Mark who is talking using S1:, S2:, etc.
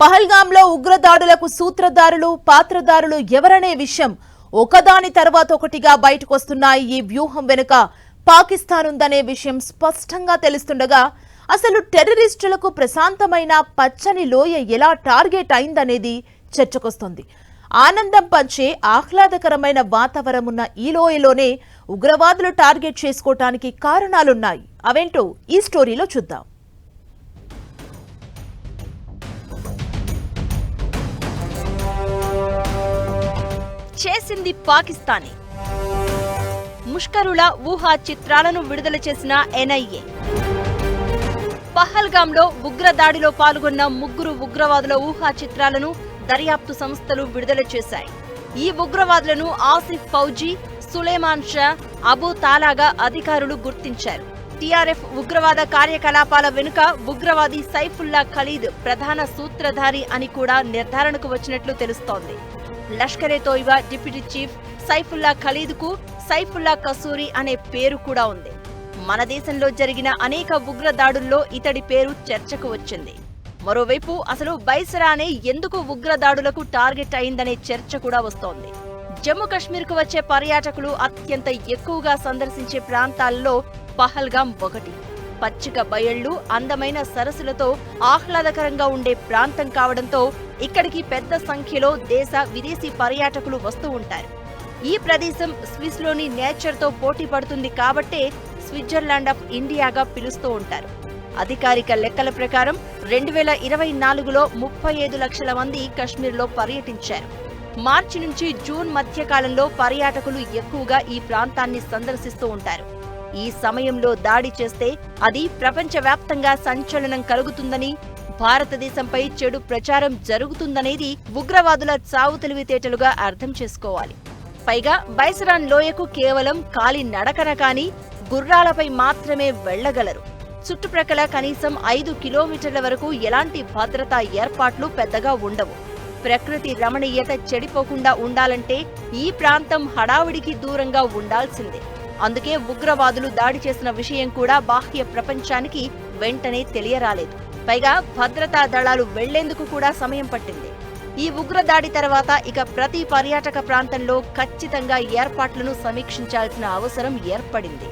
S1: పహల్గాంలో ఉగ్రదాడులకు సూత్రధారులు పాత్రధారులు ఎవరనే విషయం ఒకదాని తర్వాత ఒకటిగా బయటకొస్తున్నాయి. ఈ వ్యూహం వెనుక పాకిస్తాన్ ఉందనే విషయం స్పష్టంగా తెలుస్తుండగా అసలు టెర్రరిస్టులకు ప్రశాంతమైన పచ్చని లోయ ఎలా టార్గెట్ అయిందనేది చర్చకొస్తుంది. ఆనందం పంచే ఆహ్లాదకరమైన వాతావరణం ఉన్న ఈ లోయలోనే ఉగ్రవాదులు టార్గెట్ చేసుకోవటానికి కారణాలున్నాయి. అవేంటో ఈ స్టోరీలో చూద్దాం.
S2: చేసింది పాకిస్తానే. ముష్కరుల ఊహా చిత్రాలను విడుదల చేసిన ఎన్ఐఏ. పహల్గాంలో ఉగ్రదాడిలో పాల్గొన్న 3 ఉగ్రవాదుల ఊహా చిత్రాలను దర్యాప్తు సంస్థలు విడుదల చేశాయి. ఈ ఉగ్రవాదులను ఆసిఫ్ ఫౌజీ, సులేమాన్ షా, అబూ తాలాగా అధికారులు గుర్తించారు. టీఆర్ఎఫ్ ఉగ్రవాద కార్యకలాపాల వెనుక ఉగ్రవాది సైఫుల్లా ఖలీద్ ప్రధాన సూత్రధారి అని కూడా నిర్ధారణకు వచ్చినట్లు తెలుస్తోంది. లష్కర్-ఏ-తోయిబా డిప్యూటీ చీఫ్ సైఫుల్లా ఖలీద్కు సైఫుల్లా కసూరి అనే పేరు కూడా ఉంది. మన దేశంలో జరిగిన అనేక ఉగ్రదాడుల్లో ఇతడి పేరు చర్చకు వచ్చింది. మరోవైపు అసలు బైసరానే ఎందుకు ఉగ్రదాడులకు టార్గెట్ అయిందనే చర్చ కూడా వస్తోంది. జమ్మూ కశ్మీర్కు వచ్చే పర్యాటకులు అత్యంత ఎక్కువగా సందర్శించే ప్రాంతాల్లో పహల్గాం ఒకటి. పచ్చిక బయళ్లు, అందమైన సరస్సులతో ఆహ్లాదకరంగా ఉండే ప్రాంతం కావడంతో ఇక్కడికి పెద్ద సంఖ్యలో దేశ విదేశీ పర్యాటకులు వస్తూ ఉంటారు. ఈ ప్రదేశం స్విస్లోని నేచర్తో పోటీ పడుతుంది కాబట్టే స్విట్జర్లాండ్ ఆఫ్ ఇండియాగా పిలుస్తూ ఉంటారు. అధికారిక లెక్కల ప్రకారం 2024లో 35 లక్షల మంది కశ్మీర్లో పర్యటించారు. మార్చి నుంచి జూన్ మధ్య కాలంలో పర్యాటకులు ఎక్కువగా ఈ ప్రాంతాన్ని సందర్శిస్తూ ఉంటారు. ఈ సమయంలో దాడి చేస్తే అది ప్రపంచవ్యాప్తంగా సంచలనం కలుగుతుందని, భారతదేశంపై చెడు ప్రచారం జరుగుతుందనేది ఉగ్రవాదుల చావు తెలివితేటలుగా అర్థం చేసుకోవాలి. పైగా బైసరాన్ లోయకు కేవలం కాలి నడకన కాని గుర్రాలపై మాత్రమే వెళ్లగలరు. చుట్టుప్రక్కల కనీసం 5 కిలోమీటర్ల వరకు ఎలాంటి భద్రతా ఏర్పాట్లు పెద్దగా ఉండవు. ప్రకృతి రమణీయత చెడిపోకుండా ఉండాలంటే ఈ ప్రాంతం హడావుడికి దూరంగా ఉండాల్సిందే. అందుకే ఉగ్రవాదులు దాడి చేసిన విషయం కూడా బాహ్య ప్రపంచానికి వెంటనే తెలియరాలేదు. పైగా భద్రతా దళాలు వెళ్లేందుకు కూడా సమయం పట్టింది. ఈ ఉగ్రదాడి తర్వాత ఇక ప్రతి పర్యాటక ప్రాంతంలో ఖచ్చితంగా ఏర్పాట్లను సమీక్షించాల్సిన అవసరం ఏర్పడింది.